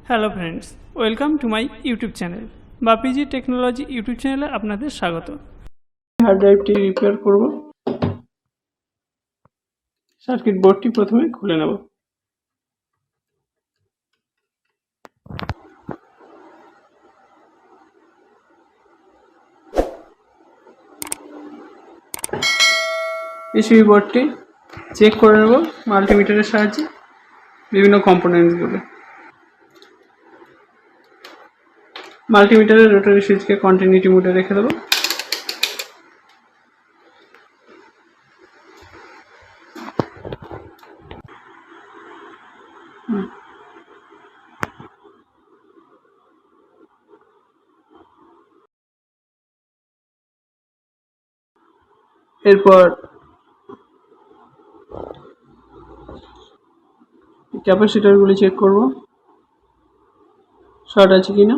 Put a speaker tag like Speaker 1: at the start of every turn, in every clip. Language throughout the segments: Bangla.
Speaker 1: Hello friends, welcome to my YouTube channel Bapiji technology YouTube চ্যানেলে আপনাদের স্বাগত।
Speaker 2: হার্ড ড্রাইভটি রিপেয়ার করব। সার্কিট বোর্ডটি প্রথমে খুলে নেব। পিসিবি বোর্ডটি চেক করে নেব মাল্টিমিটারের সাহায্যে বিভিন্ন কম্পোনেন্টসগুলো। মাল্টিমিটারের রোটারি সুইচকে কন্টিনিউটি মোডে রেখে দেবো। এরপর ক্যাপাসিটরগুলি চেক করব শর্ট আছে কিনা।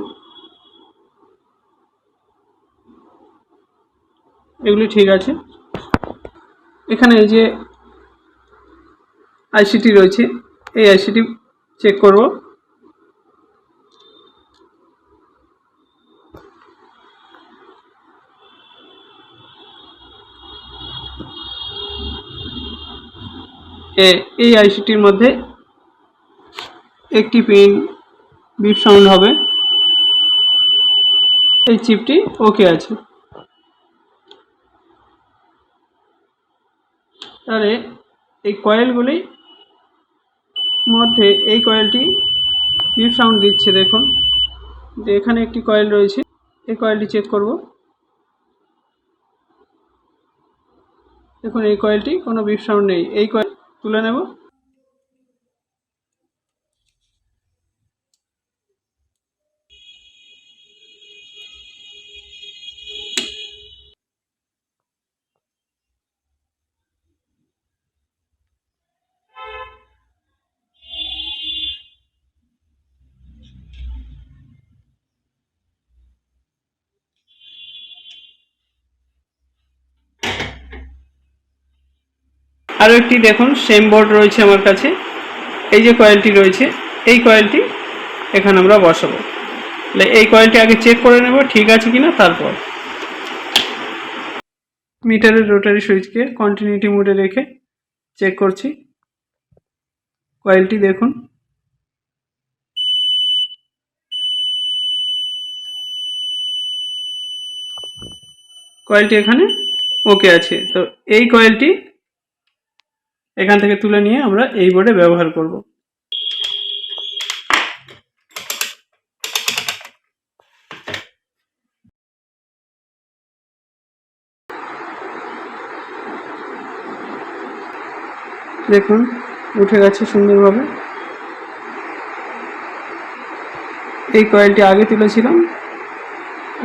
Speaker 2: এগুলি ঠিক আছে। এখানে এই যে আইসিটি রয়েছে, এই আইসিটি চেক করব। এই আইসিটির মধ্যে একটি পিন বিপ সাউন্ড হবে। এই চিপটি ওকে আছে। তাহলে এই কয়েলগুলি মধ্যে এই কয়েলটি বিপ সাউন্ড দিচ্ছে। দেখুন যে এখানে একটি কয়েল রয়েছে, এই কয়েলটি চেক করব। দেখুন এই কয়েলটি কোনো বিপ সাউন্ড নেই। এই কয়েল তুলে নেব। আরও একটি দেখুন সেম বোর্ড রয়েছে আমার কাছে। এই যে কয়েলটি রয়েছে, এই কয়েলটি এখানে আমরা বসাবো। তাহলে এই কয়েলটি আগে চেক করে নেব ঠিক আছে কিনা। তারপর মিটারের রোটারি সুইচকে কন্টিনিউটি মোডে রেখে চেক করছি। কয়েলটি দেখুন কয়েলটি এখানে ওকে আছে। তো এই কয়েলটি এখান থেকে তুলে নিয়ে আমরা এই বোর্ডে ব্যবহার করব। দেখুন উঠে গেছে সুন্দরভাবে। এই কয়েলটি আগে তুলেছিলাম,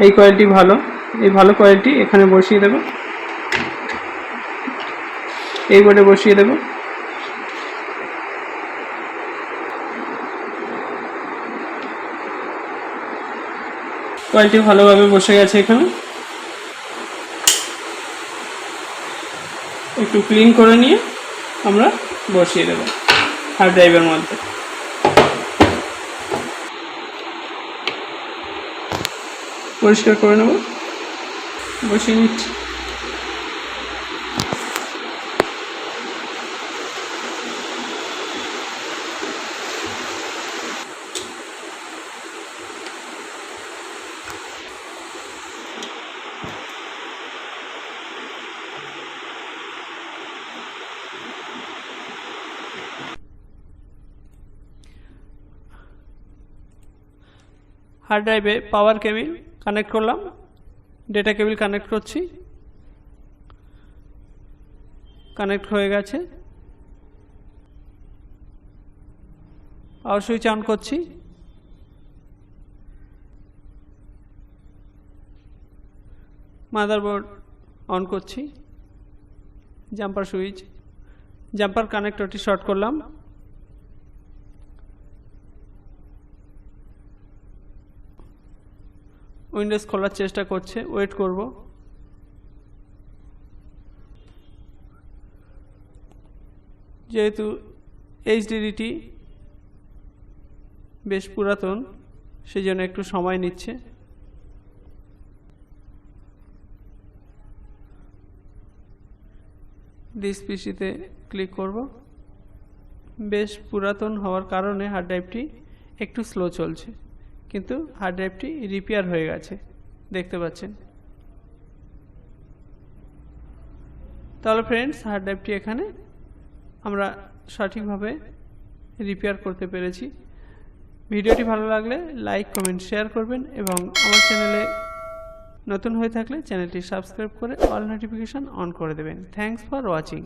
Speaker 2: এই কয়েলটি ভালো। এই ভালো কয়েলটি এখানে বসিয়ে দেব, এই বোর্ডে বসিয়ে দেব। কয়েলটি ভালোভাবে বসে গেছে। এখানে একটু ক্লিন করে নিয়ে আমরা বসিয়ে দেব হার্ড ড্রাইভের মধ্যে। পরিষ্কার করে নেব, বসিয়ে নিচ্ছি।
Speaker 1: হার্ড ড্রাইভে পাওয়ার কেবিল কানেক্ট করলাম, ডেটা কেবিল কানেক্ট করছি। কানেক্ট হয়ে গেছে। পাওয়ার সুইচ অন করছি। মাদারবোর্ড অন করছি। জাম্পার সুইচ, জাম্পার কানেক্টরটি শর্ট করলাম। উইন্ডোজ খোলার চেষ্টা করছে, ওয়েট করব। যেহেতু এইচডিডিটি বেশ পুরাতন, সেই জন্য একটু সময় নিচ্ছে। দিস পিসিতে ক্লিক করব। বেশ পুরাতন হওয়ার কারণে হার্ড ড্রাইভটি একটু স্লো চলছে, কিন্তু হার্ড ড্রাইভটি রিপেয়ার হয়ে গেছে, দেখতে পাচ্ছেন। তাহলে ফ্রেন্ডস, হার্ড ড্রাইভটি এখানে আমরা সঠিকভাবে রিপেয়ার করতে পেরেছি। ভিডিওটি ভালো লাগলে লাইক, কমেন্ট, শেয়ার করবেন এবং আমার চ্যানেলে নতুন হয়ে থাকলে চ্যানেলটি সাবস্ক্রাইব করে অল নোটিফিকেশন অন করে দেবেন। Thanks for watching.